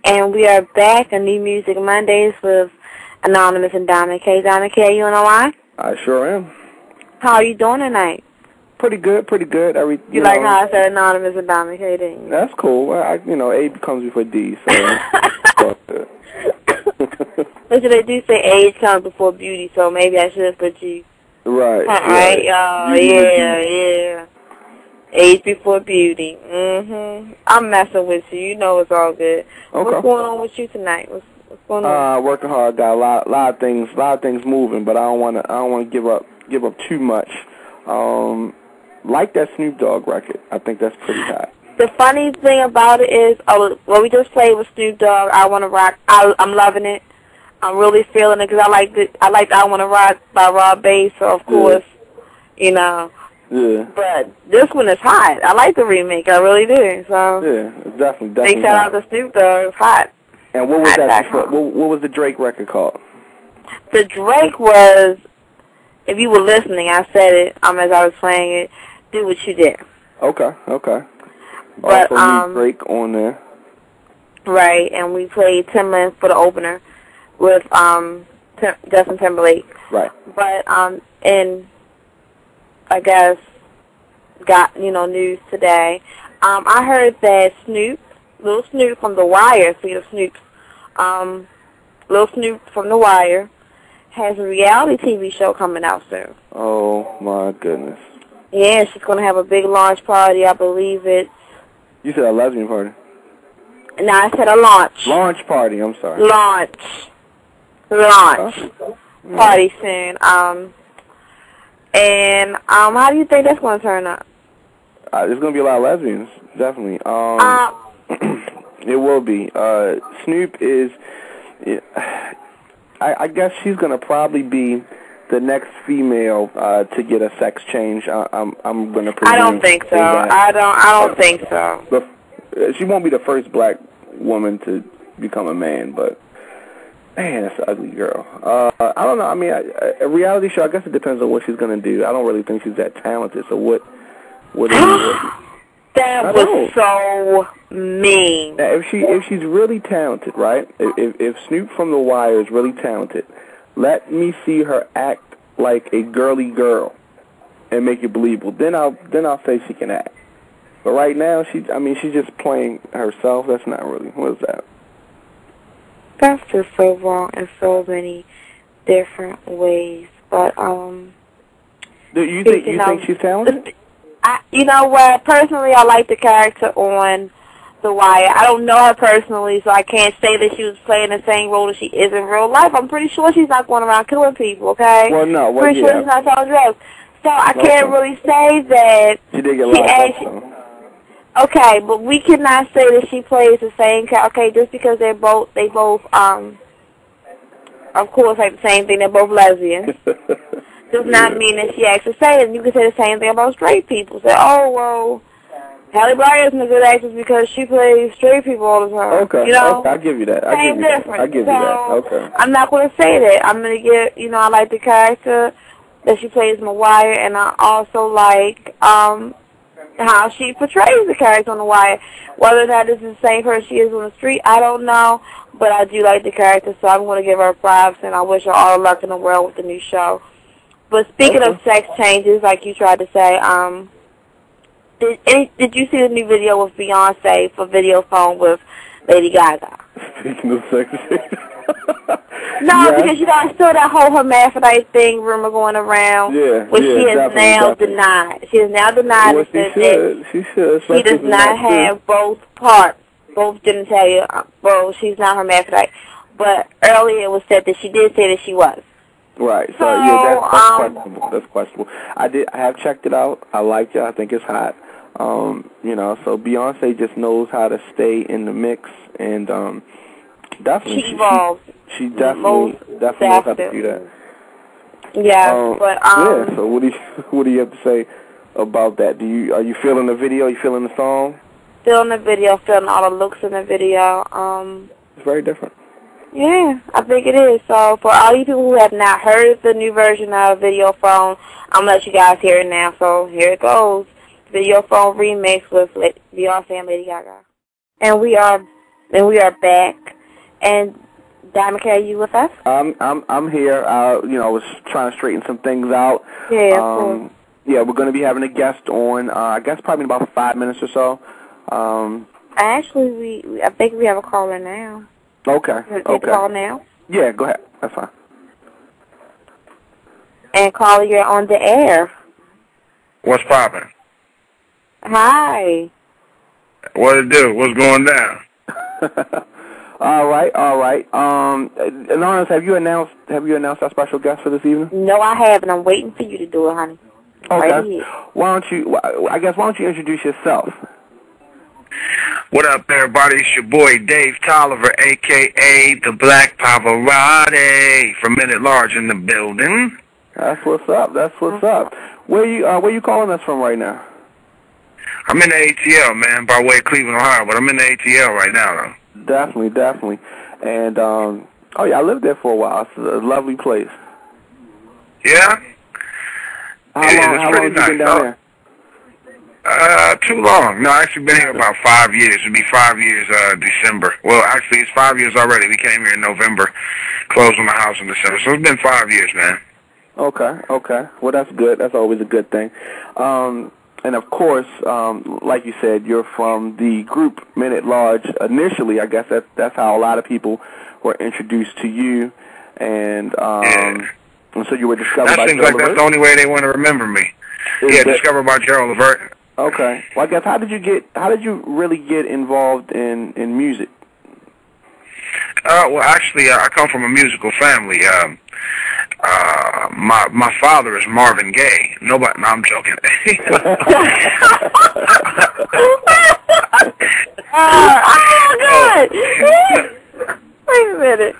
And we are back on New Music Mondays with Anonymous and Diamond K. Diamond K, you on the line? I sure am. How are you doing tonight? Pretty good, pretty good. You like how I said Anonymous and Diamond K, didn't you? That's cool. A comes before D, so it's good. Listen, they do say age comes before beauty, so maybe I should have put you. Right. Right, y'all. Yeah. Age before beauty. I'm messing with you. You know it's all good. Okay. What's going on with you tonight? What's going on? Working hard. Got a lot of things moving, but I don't want to give up too much. Like that Snoop Dogg record. I think that's pretty hot. The funny thing about it is, what we just played with Snoop Dogg, I Wanna Rock. I'm loving it. I'm really feeling it because I like I Wanna Rock by Rob Bass. So of course, Yeah. But this one is hot. I like the remake. I really do. So yeah, it's definitely. Big shout out to Snoop Dogg. It's hot. And what was that? What was the Drake record called? The Drake was, if you were listening, I said it as I was playing it. Do What You Did. Okay. But also Drake on there. Right, and we played Timbaland for the opener with Justin Timberlake. Right. But and I guess got news today. I heard that Lil Snoop from The Wire, Lil Snoop from The Wire has a reality TV show coming out soon. Oh my goodness. Yeah, she's gonna have a big launch party. I believe it's. You said a lesbian party. No, I said a launch. Launch party. I'm sorry. Launch. Party soon. And how do you think that's going to turn out? There's going to be a lot of lesbians, definitely. It will be. Snoop is, I guess she's going to probably be the next female to get a sex change. I'm going to presume. I don't think so. I don't think so. She won't be the first black woman to become a man, but man, that's an ugly girl. I don't know. I mean, a reality show, I guess it depends on what she's going to do. I don't really think she's that talented, so what is it? That was so mean. Now, if she's really talented, right? If Snoop from The Wire is really talented, let me see her act like a girly girl and make it believable. Then I'll say she can act. But right now, she's just playing herself. That's not really. What is that? That's just so wrong in so many different ways. But Do you think she's talented? You know what? Personally, I like the character on The Wire. I don't know her personally, so I can't say that she was playing the same role that she is in real life. I'm pretty sure she's not going around killing people. Okay? Well, no. Pretty sure she's not selling drugs. So I can't really say that she did get locked up. Okay, but we cannot say that she plays the same character. Okay, just because they both, of course, like the same thing. They're both lesbians. Does not mean that she actually say it. You can say the same thing about straight people. Say, oh, well, Halle Berry isn't a good actress because she plays straight people all the time. Okay, you know? okay, I'll give you that. Same difference. I'll give you that. Okay. I'm not going to say that. I'm going to give, I like the character that she plays in The Wire, and I also like how she portrays the character on The Wire. Whether that is the same person she is on the street, I don't know, but I do like the character, so I'm going to give her props, and I wish her all the luck in the world with the new show. But speaking of sex changes, like you tried to say, did you see the new video with Beyonce for video phone with Lady Gaga? Speaking of sex changes. No, yeah. Because I saw that whole hermaphrodite thing rumor going around. Yeah, which she has now denied. She has now denied that she should. She does not have both parts, both genitalia. Well, she's not hermaphrodite. But earlier it was said that she did say that she was. Right. So yeah, that's questionable. That's questionable. I have checked it out. I like it. I think it's hot. So Beyonce just knows how to stay in the mix, and definitely she evolves. She definitely knows how to do that. Yeah, but yeah. So what do you have to say about that? Are you feeling the video? Are you feeling the song? Feeling the video. Feeling all the looks in the video. It's very different. Yeah, I think it is. So for all you people who have not heard the new version of Video Phone, I'm going to let you guys hear it now. So here it goes. Video Phone remix with Beyonce and Lady Gaga. And we are And we are back. And Diamond K, are you with us? I'm here. You know, I was trying to straighten some things out. Yeah, cool. Yeah, we're going to be having a guest on, I guess probably in about 5 minutes or so. Actually, I think we have a caller now. Okay. Take the call now? Yeah, go ahead. That's fine. And caller, you're on the air. What's poppin'? Hi. What it do? What's going down? All right. Anonymous, have you announced our special guest for this evening? No, I haven't. I'm waiting for you to do it, honey. Okay. Right. Why don't you introduce yourself? What up, everybody? It's your boy Dave Tolliver, a.k.a. the Black Pavarotti, from Minute Large in the building. That's what's up. Where you calling us from right now? I'm in the ATL, man, by way of Cleveland, Ohio, but I'm in the ATL right now, though. Definitely. And, oh, yeah, I lived there for a while. It's a lovely place. Yeah? How long have you been down there? Too long. No, I actually been here about 5 years. It'll be 5 years, December. Well, actually, it's 5 years already. We came here in November, closed on the house in December. So it's been 5 years, man. Okay. Well, that's good. That's always a good thing. And of course, like you said, you're from the group Minute Large. Initially, I guess that's how a lot of people were introduced to you, and and so you were discovered by Gerald Levert. That seems like that's the only way they want to remember me. Discovered by Gerald Levert. Okay. Well, I guess how did you really get involved in music? Well, actually, I come from a musical family. My father is Marvin Gaye. No, I'm joking. Oh, God. Wait a minute.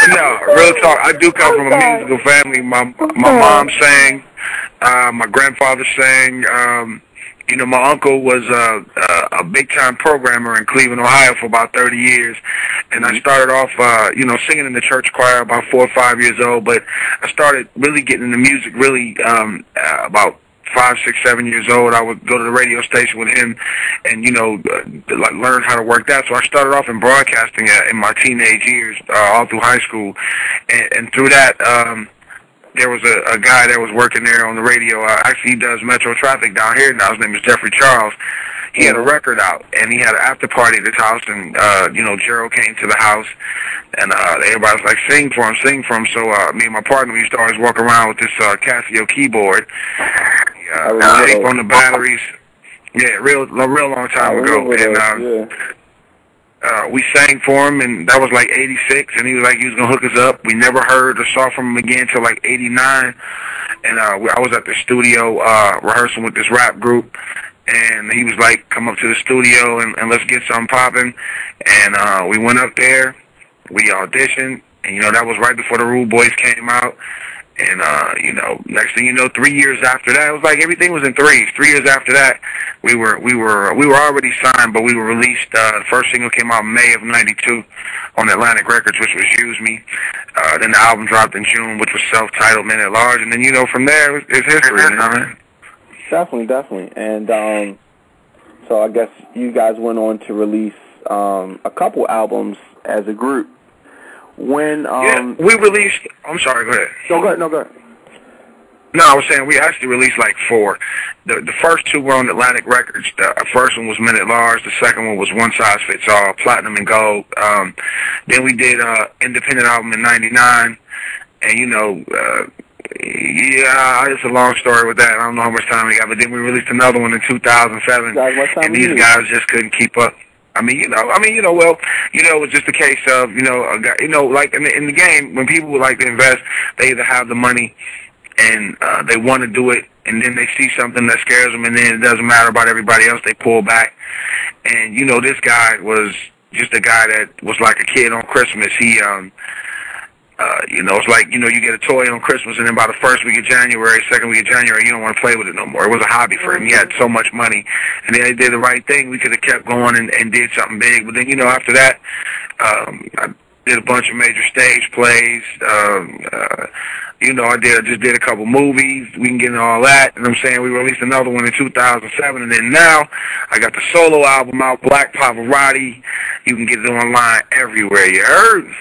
No, real talk. I do come from a musical family. My mom sang. My grandfather sang. You know, my uncle was a big-time programmer in Cleveland, Ohio for about 30 years. And I started off, you know, singing in the church choir about 4 or 5 years old. But I started really getting into music really about 5, 6, 7 years old. I would go to the radio station with him and, you know, like learn how to work that. So I started off in broadcasting in my teenage years, all through high school. And through that, there was a guy that was working there on the radio. Actually, he does Metro Traffic down here now. His name is Jeffrey Charles. He had a record out, and he had an after party at his house, and, you know, Gerald came to the house, and everybody was like, sing for him. So me and my partner, we used to always walk around with this Casio keyboard, tape on the batteries. Yeah, a real long time ago. And we sang for him, and that was like 86, and he was like he was going to hook us up. We never heard or saw from him again until like 89, and I was at the studio rehearsing with this rap group, and he was like, come up to the studio and let's get something popping. And we went up there, we auditioned, and, you know, that was right before the Rude Boys came out. And, you know, next thing you know, 3 years after that, it was like everything was in threes. 3 years after that, we were already signed, but we were released. The first single came out in May of '92 on Atlantic Records, which was Use Me. Then the album dropped in June, which was self-titled Minute Large. And then, you know, from there, it's history, you know what I mean? Definitely. And so I guess you guys went on to release a couple albums as a group. When we released, I'm sorry, go ahead. No, go ahead. No, I was saying we actually released like 4. The first 2 were on Atlantic Records. The first one was Minute Large. The second one was One Size Fits All, Platinum and Gold. Then we did independent album in '99, and, you know, it's a long story with that. I don't know how much time we got, but then we released another one in 2007, and these guys just couldn't keep up. Well, it was just a case of, you know, a guy, you know, like in the game, when people would like to invest, they either have the money and they want to do it, and then they see something that scares them, and then it doesn't matter about everybody else, they pull back. And, you know, this guy was just a guy that was like a kid on Christmas. He, you know, it's like, you know, you get a toy on Christmas, and then by the first week of January, second week of January, you don't want to play with it no more. It was a hobby for him. He had so much money, and then he did the right thing. We could have kept going and did something big. But then, you know, after that, I did a bunch of major stage plays, You know, I just did a couple movies. We can get into all that. And I'm saying we released another one in 2007. And then now I got the solo album out, Black Pavarotti. You can get it online everywhere. You heard?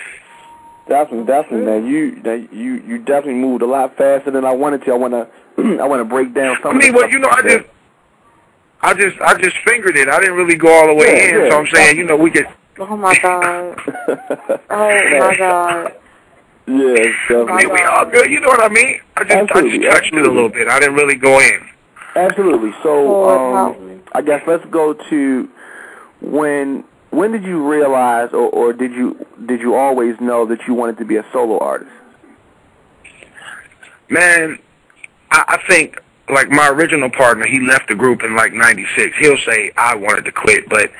Definitely, man. You definitely moved a lot faster than I wanted to. I want to break down some. I mean, well, you know, I just fingered it. I didn't really go all the way in. So I'm saying, you know, we could. Oh my God. Oh my God. Yeah, definitely. I mean, we all good. You know what I mean? I just touched it a little bit. I didn't really go in. Absolutely. So, I guess let's go to when did you realize, or did you always know that you wanted to be a solo artist? Man, I think, like, my original partner, he left the group in, like, 96. He'll say I wanted to quit, but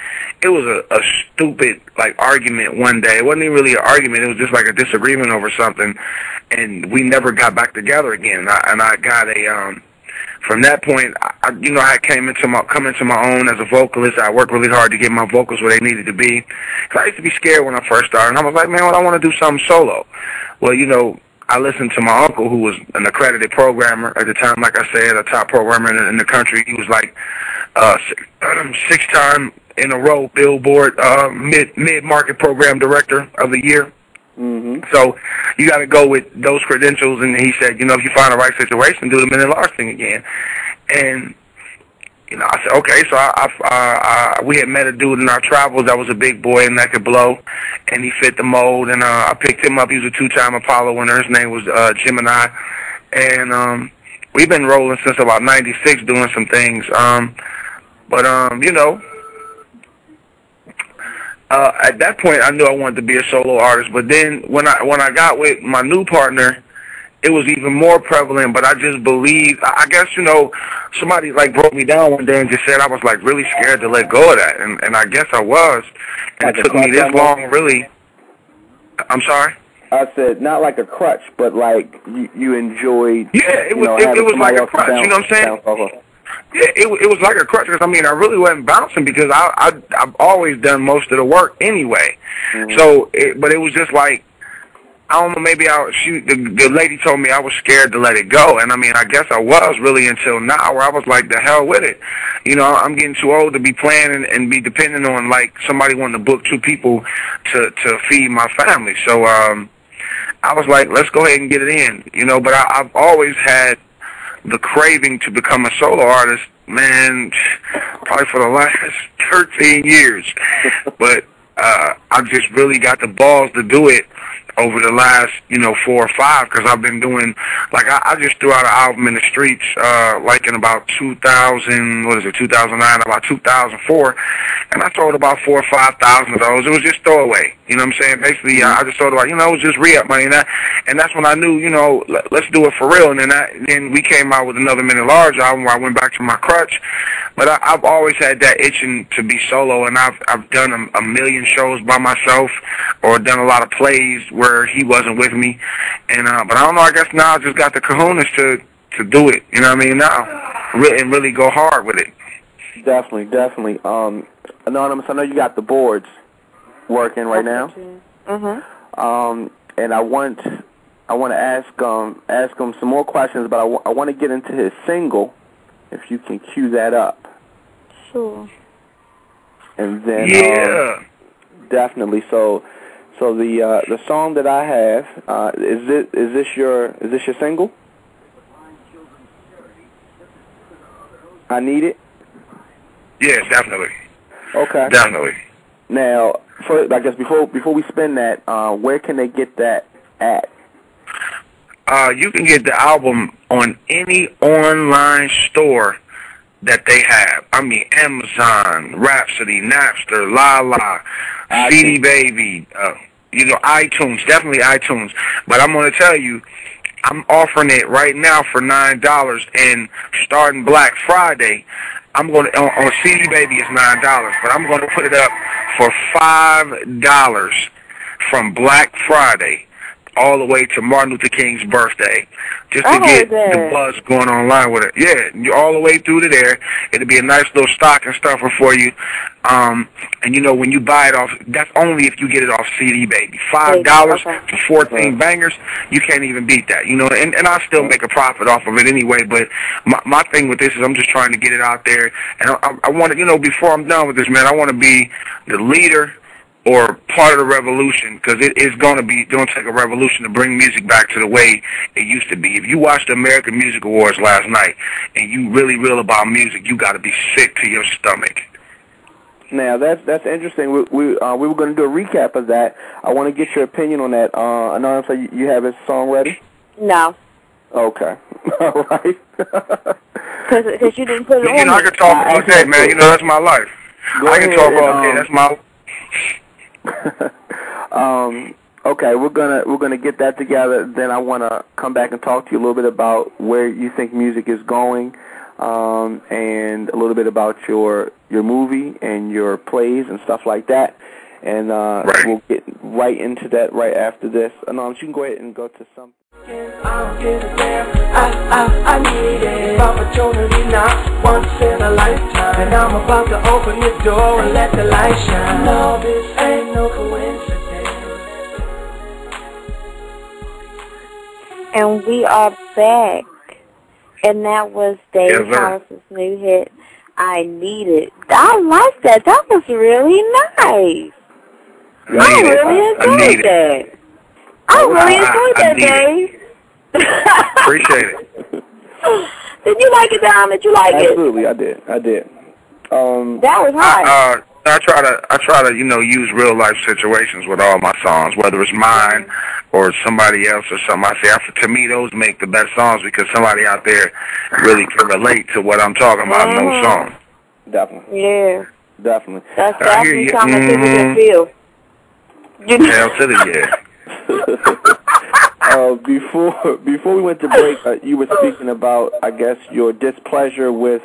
it was a stupid, like, argument one day. It wasn't even really an argument. It was just, like, a disagreement over something, and we never got back together again. And I got from that point, I come into my own as a vocalist. I worked really hard to get my vocals where they needed to be. 'Cause I used to be scared when I first started, and I was like, man, I want to do something solo. Well, you know, I listened to my uncle, who was an accredited programmer at the time, like I said, a top programmer in the country. He was like 6-time in a row Billboard mid-market program director of the year. Mm-hmm. So you got to go with those credentials. And he said, you know, if you find the right situation, do the minute large thing again. And you know, I said, okay. So we had met a dude in our travels that was a big boy and that could blow, and he fit the mold. And I picked him up. He was a 2-time Apollo winner. His name was Gemini, and we've been rolling since about '96, doing some things. You know, at that point, I knew I wanted to be a solo artist. But then when I got with my new partner, it was even more prevalent. But I just believed, I guess, you know, somebody like broke me down one day and just said I was like really scared to let go of that, and I guess I was. And it took me this long, really. I'm sorry. I said not like a crutch, but like you enjoyed. Yeah, it was like a crutch. You know what I'm saying? Yeah, it was like a crutch, because I mean, I really wasn't bouncing because I've always done most of the work anyway. Mm-hmm. So, but it was just like, I don't know, maybe the lady told me I was scared to let it go, and I mean, I guess I was really until now, where I was like, the hell with it. You know, I'm getting too old to be playing and be dependent on like somebody wanting to book 2 people to feed my family. So I was like, let's go ahead and get it in. You know, but I've always had the craving to become a solo artist, man, probably for the last 13 years. But I just really got the balls to do it over the last, 4 or 5, because I've been doing, like, I just threw out an album in the streets, like in about 2009, about 2004, and I sold about 4,000 or 5,000 of those. It was just throwaway, you know what I'm saying? Basically, I just sold about, it was just re-up money, and that's when I knew, let's do it for real, and then we came out with another Minute Large album where I went back to my crutch. But I've always had that itching to be solo, and I've done a million shows by myself, or done a lot of plays where he wasn't with me, and but I don't know. I guess now I just got the kahunas to do it. You know what I mean? Now, and really go hard with it. Definitely. Anonymous, I know you got the boards working right now. Mm-hmm. And I want to ask him some more questions, but I want to get into his single. If you can cue that up. Sure. And then definitely. So the song that I have is this your single? I Need It. Yes, definitely. Okay. Definitely. Now, I guess before we spin that, where can they get that at? You can get the album on any online store that they have. I mean, Amazon, Rhapsody, Napster, Lala, CD Baby, iTunes, definitely iTunes. But I'm going to tell you, I'm offering it right now for $9, and starting Black Friday, I'm going to, on CD Baby it's $9, but I'm going to put it up for $5 from Black Friday all the way to Martin Luther King's birthday, just to get the buzz going online with it. Yeah, all the way through to there. It'll be a nice little stocking stuffer for you. And you know, when you buy it off, that's only if you get it off CD, baby. $5 for 14 bangers, you can't even beat that. You know, and I still make a profit off of it anyway. But my thing with this is I'm just trying to get it out there, and I want to, you know, before I'm done with this, man, I want to be the leader or part of the revolution, because it is going to take a revolution to bring music back to the way it used to be. If you watched the American Music Awards last night and you really real about music, you got to be sick to your stomach. Now, that's interesting. We were going to do a recap of that. I want to get your opinion on that. Anonymous, so you have a song ready? No. Okay. All right. Because you didn't put it on. You know, I can talk all day, man. You know, that's my life. I can talk all day. That's my... Okay, we're gonna get that together. Then I want to come back and talk to you a little bit about where you think music is going, and a little bit about your movie and your plays and stuff like that. And we'll get right into that right after this. Anonymous, you can go ahead and go to something. I need it. Opportunity not once in a lifetime, and I'm about to open the door and let the light shine. No, this ain't no coincidence. And we are back, and that was Dave Tolliver's new hit, I Need It. I like that. That was really nice. I really enjoyed that. I really enjoyed that, Dave. Appreciate it. Did you like it, Dom? Did you like it? Absolutely, I did. That was hot. I try to, you know, use real life situations with all my songs, whether it's mine or somebody else or something. I say, to me, those make the best songs because somebody out there really can relate to what I'm talking about in those songs. Definitely. Yeah. Definitely. That's definitely something that people can feel. Hell to the Before we went to break, you were speaking about, I guess, your displeasure with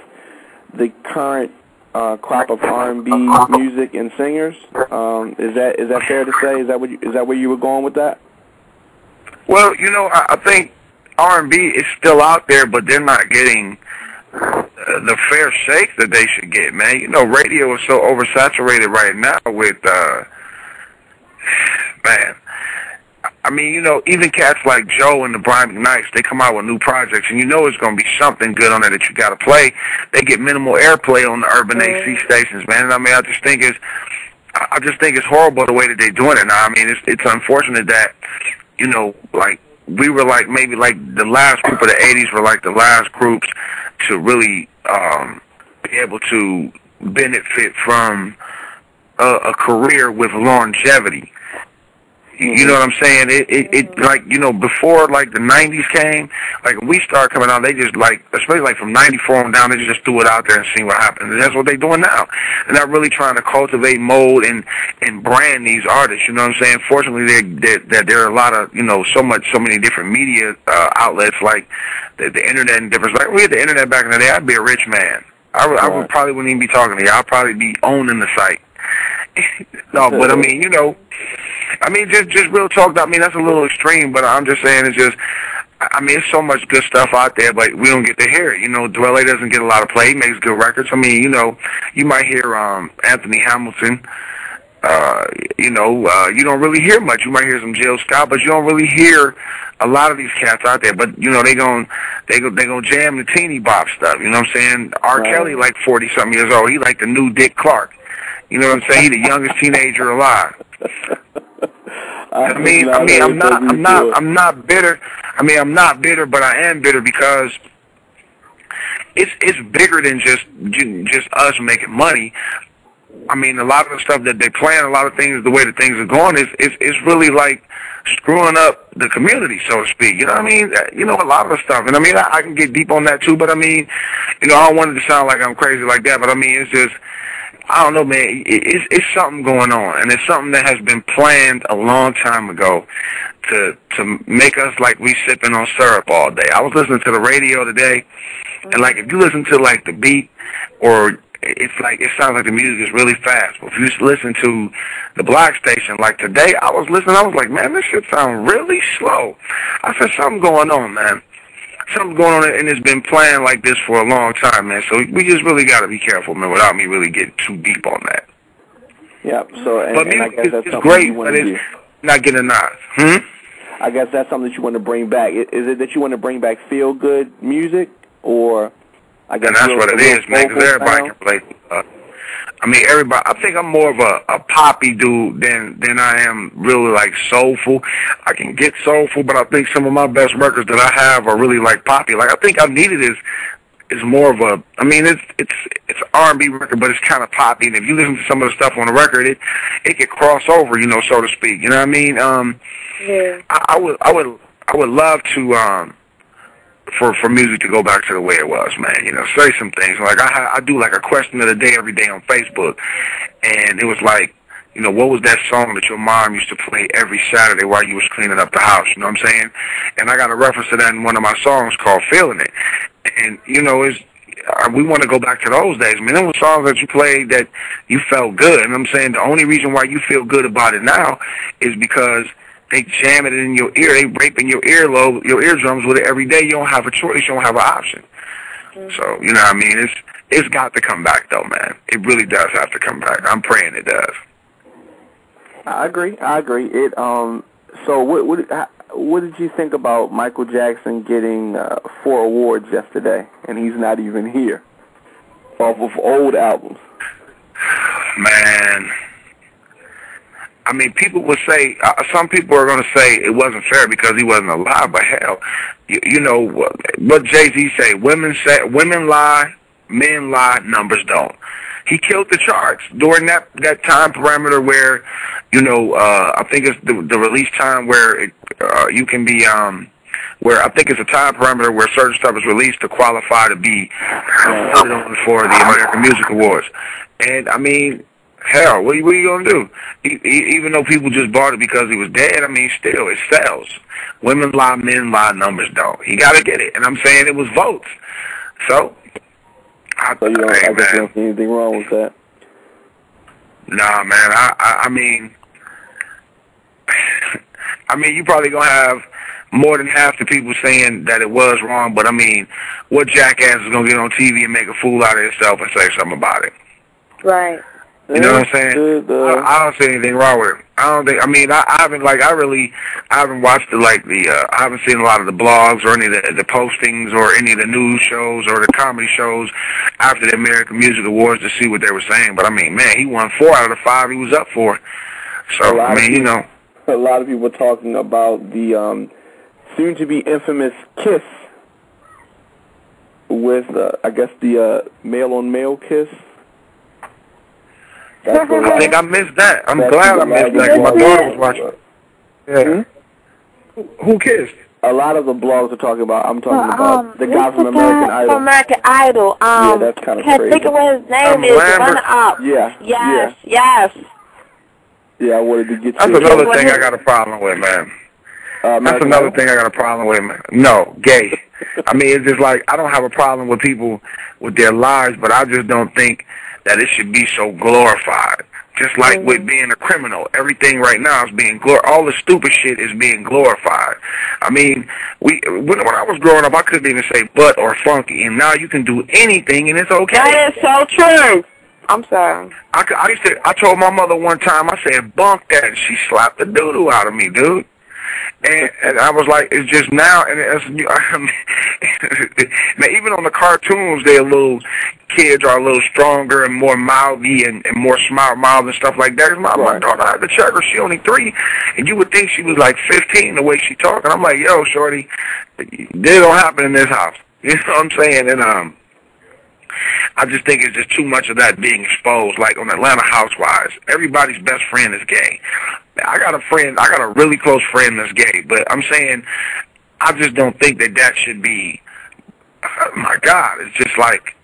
the current crop of R&B music and singers. Is that fair to say? Is that where you were going with that? Well, you know, I think R&B is still out there, but they're not getting the fair shake that they should get, man. You know, radio is so oversaturated right now with, man. I mean, you know, even cats like Joe and the Brian McKnights, they come out with new projects, and you know it's going to be something good on there that you got to play. They get minimal airplay on the urban AC stations, man. And I mean, I just think it's horrible the way that they're doing it now. I mean, it's unfortunate that, you know, like we were like maybe like the last group of the '80s were like the last groups to really be able to benefit from a career with longevity. You know what I'm saying? It like, you know, before like the 90s came, like when we started coming out, they just like, especially like from 94 on down, they just threw it out there and see what happens. And that's what they're doing now. They're not really trying to cultivate, mold, and brand these artists. You know what I'm saying? Fortunately, there are a lot of, you know, so many different media outlets like the internet and different. Like we had the internet back in the day, I'd be a rich man. I would probably wouldn't even be talking to you. I'd probably be owning the site. No, but I mean, you know, I mean, just real talk. I mean, that's a little extreme, but I'm just saying it's just, I mean, there's so much good stuff out there, but we don't get to hear it. You know, Dwelle doesn't get a lot of play. He makes good records. I mean, you know, you might hear Anthony Hamilton. You know, you don't really hear much. You might hear some Jill Scott, but you don't really hear a lot of these cats out there. But you know, they gon' jam the teeny bop stuff. You know what I'm saying? R. Kelly, like 40-something years old. He like the new Dick Clark. You know what I'm saying? He the youngest teenager alive. I'm not bitter. I mean, I'm not bitter, but I am bitter because it's bigger than just us making money. I mean, a lot of the stuff that they plan, a lot of things, the way that things are going, is really like screwing up the community, so to speak. You know what I mean? You know, a lot of the stuff. And I mean, I can get deep on that too, but I mean, you know, I don't want it to sound like I'm crazy like that, but I mean, it's just, I don't know, man. It's something going on, and it's something that has been planned a long time ago to make us like we sipping on syrup all day. I was listening to the radio today, and like if you listen to like the beat or it's like, it sounds like the music is really fast. But if you just listen to the black station, like today, I was listening, I was like, man, this shit sounds really slow. I said, something's going on, man. Something's going on, and it's been playing like this for a long time, man. So we just really got to be careful, man, without me really getting too deep on that. Yeah, so, but and I guess that's it's great, but it's not getting a nod. I guess that's something that you want to bring back. Is it that you want to bring back feel-good music, or I guess and that's what it is, man, because everybody can play. I mean, everybody. I think I'm more of a poppy dude than I am really like soulful. I can get soulful, but I think some of my best records that I have are really like poppy. Like I think I Need It is more of a. I mean, it's R&B record, but it's kind of poppy. And if you listen to some of the stuff on the record, it could cross over, you know, so to speak. You know what I mean? Yeah. I would love to for music to go back to the way it was, man. You know, say some things. Like I do like a question of the day every day on Facebook, and it was like, you know, what was that song that your mom used to play every Saturday while you was cleaning up the house? You know what I'm saying? And I got a reference to that in one of my songs called "Feeling It." And you know, we want to go back to those days. I mean, there were songs that you played that you felt good, and I'm saying the only reason why you feel good about it now is because they jam it in your ear. They raping your earlobe, your eardrums with it every day. You don't have a choice. You don't have an option. So, you know what I mean? It's got to come back, though, man. It really does have to come back. I'm praying it does. I agree. It. So, what did you think about Michael Jackson getting 4 awards yesterday, and he's not even here off of old albums? Man. I mean, people would say, some people are going to say it wasn't fair because he wasn't alive, but hell, you know, what Jay-Z say, women lie, men lie, numbers don't. He killed the charts during that time parameter where, you know, I think it's the release time where you can be, where I think it's a time parameter where certain stuff is released to qualify to be put on for the American Music Awards. And, I mean, hell, what are you going to do? Even though people just bought it because he was dead, I mean, still, it sells. Women lie, men lie, numbers don't. He got to get it. And I'm saying it was votes. So, you don't see anything wrong with that? Nah, man. I mean, you probably going to have more than half the people saying that it was wrong, but I mean, what jackass is going to get on TV and make a fool out of himself and say something about it? Right. You know what I'm saying? I don't see anything wrong with it. I don't think. I mean, I haven't watched I haven't seen a lot of the blogs or any of the postings or any of the news shows or the comedy shows after the American Music Awards to see what they were saying. But I mean, man, he won 4 out of the 5 he was up for. So I mean, you know, a lot of people talking about the soon-to-be infamous kiss with, I guess, the male-on-male kiss. I think I missed that. I'm glad I missed that. My daughter was watching. Yeah. Who kissed? A lot of the blogs are talking about. I'm talking about the guy from American Idol. From American Idol. Yeah, that's kind of crazy. Can't think of what his name is. Run up. Yeah. Yes. Yeah, I wanted to get you. That's another thing I got a problem with, man. That's another thing I got a problem with, man. No, gay. I mean, it's just like, I don't have a problem with people with their lives, but I just don't think that it should be so glorified. Just like with being a criminal, everything right now is being all the stupid shit is being glorified. I mean, when I was growing up, I couldn't even say butt or funky, and now you can do anything and it's okay. That is so true. I'm sorry. I told my mother one time, I said, bunk that, and she slapped the doo-doo out of me, dude. And I was like, it's just now, and I mean, now even on the cartoons, kids are a little stronger and more mouthy and more mild and stuff like that. My daughter, I had to check her, she only 3, and you would think she was like 15 the way she talking. I'm like, yo, shorty, this don't happen in this house. You know what I'm saying? And I just think it's just too much of that being exposed. Like on Atlanta Housewives, everybody's best friend is gay. I got a really close friend that's gay, but I'm saying I just don't think that should be, oh my God, it's just like,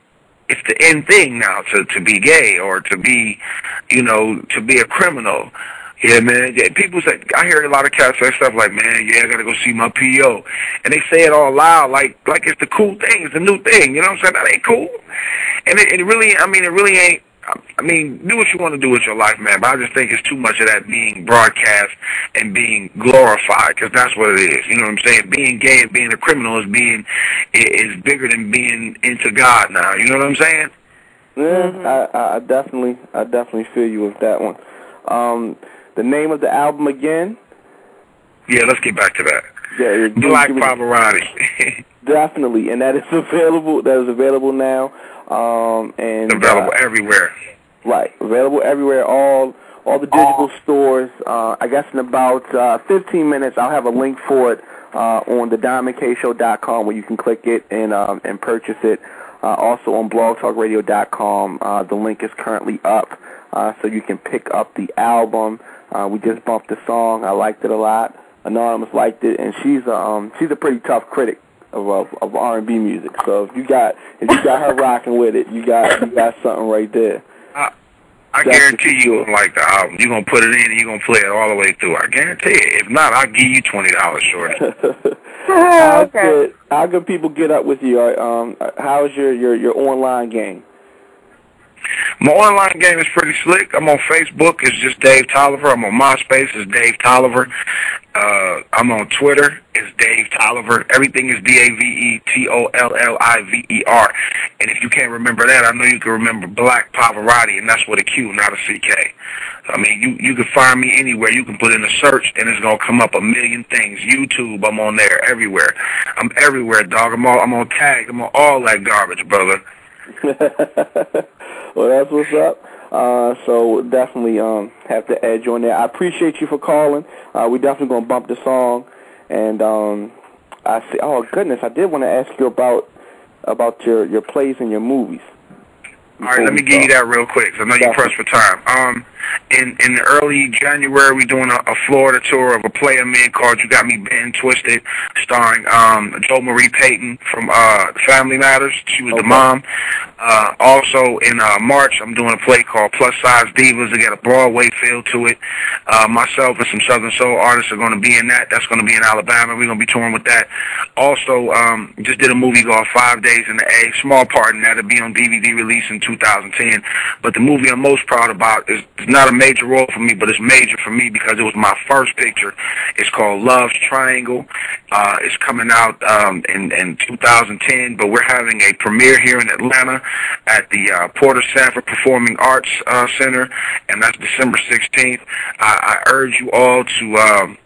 it's the end thing now to be gay or to be, you know, to be a criminal. Yeah, man. Yeah, people say, I hear a lot of cats say stuff like, man, yeah, I gotta go see my P.O. And they say it all loud, like it's the cool thing, it's the new thing. You know what I'm saying? That ain't cool. And it really, it really ain't. I mean, do what you want to do with your life, man. But I just think it's too much of that being broadcast and being glorified, because that's what it is. You know what I'm saying? Being gay and being a criminal is bigger than being into God now. You know what I'm saying? Yeah, I definitely feel you with that one. The name of the album again? Yeah, let's get back to that. Yeah, Black Pavarotti. Definitely, and that is available. That is available now. And available everywhere. Right, available everywhere. All the digital stores. I guess in about 15 minutes, I'll have a link for it on the DiamondKShow.com where you can click it and purchase it. Also on blogtalkradio.com, the link is currently up, so you can pick up the album. We just bumped the song. I liked it a lot. Anonymous liked it, and she's a pretty tough critic of R&B music. So if you got her rocking with it, you got something right there. I guarantee you gonna like the album. You're gonna put it in and you're gonna play it all the way through. I guarantee it. If not, I'll give you $20, shorty. How can people get up with you? How's your online game? My online game is pretty slick. I'm on Facebook. It's just Dave Tolliver. I'm on MySpace. It's Dave Tolliver. I'm on Twitter. It's Dave Tolliver. Everything is DaveTolliver. And if you can't remember that, I know you can remember Black Pavarotti, and that's with a Q, not a CK. I mean, you can find me anywhere. You can put in a search, and it's gonna come up a million things. YouTube, I'm on there. Everywhere. I'm everywhere, dog. I'm on Tag. I'm on all that garbage, brother. Well, that's what's up. So definitely have to add you on there. I appreciate you for calling. We definitely gonna bump the song. And I see. Oh goodness, I did want to ask you about your plays and your movies. All right, let me give you that real quick, because I know you're pressed for time. In early January, we're doing a Florida tour of a play I'm in called You Got Me Bent Twisted, starring Jo Marie Payton from Family Matters. She was the mom. Also, in March, I'm doing a play called Plus Size Divas. It got a Broadway feel to it. Myself and some Southern Soul artists are going to be in that. That's going to be in Alabama. We're going to be touring with that. Also, just did a movie called 5 Days in the A. Small part in that. It'll be on DVD release in 2010. But the movie I'm most proud about is not a major role for me, but it's major for me because it was my first picture. It's called Love's Triangle. It's coming out in 2010, but we're having a premiere here in Atlanta at the Porter Sanford Performing Arts Center, and that's December 16th. I urge you all to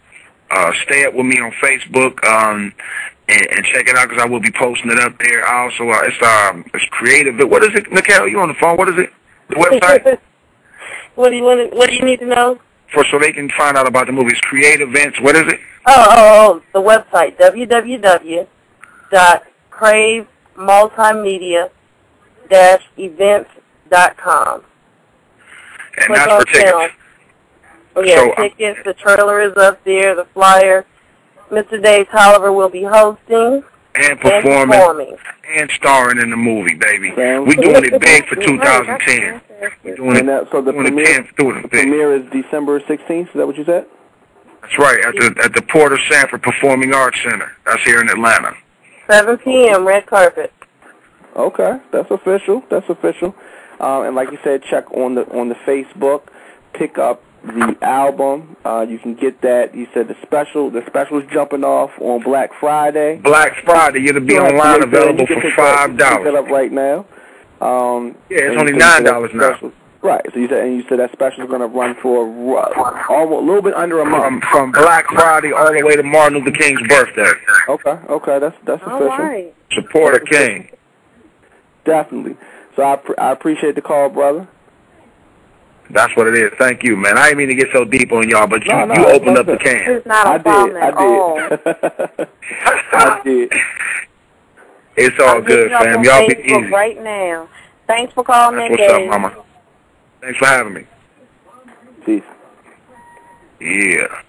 stay up with me on Facebook and check it out, because I will be posting it up there. I also, it's creative. What is it, Nicole? You on the phone? What is it? The website? What do you need to know? So they can find out about the movie. It's Creative Events. What is it? Oh, the website, www.cravemultimedia-events.com. And that's for tickets. Oh, yeah, tickets. The trailer is up there, the flyer. Mr. Dave Tolliver will be hosting and performing and starring in the movie, baby. We're doing it big for 2010. We're doing it. So the premiere is December 16th. Is that what you said? That's right, at the Porter Sanford Performing Arts Center. That's here in Atlanta. 7 p.m. red carpet. Okay, that's official. And like you said, check on the Facebook. Pick up the album. You can get that. You said the special's jumping off on Black Friday. Black Friday, it'll be online, available for $5. Pick that up right now. Yeah, it's only $9 now. Right. So you said that special is going to run for almost a little bit under a month. From Black Friday all the way to Martin Luther King's birthday. Okay, that's official. All right. Support a king. Definitely. So I appreciate the call, brother. That's what it is. Thank you, man. I didn't mean to get so deep on y'all, but you opened up the can. It's not a problem at all. I did. It's all good, fam. Y'all be easy. Right now. Thanks for calling in, What's up, mama? Thanks for having me. Peace. Yeah.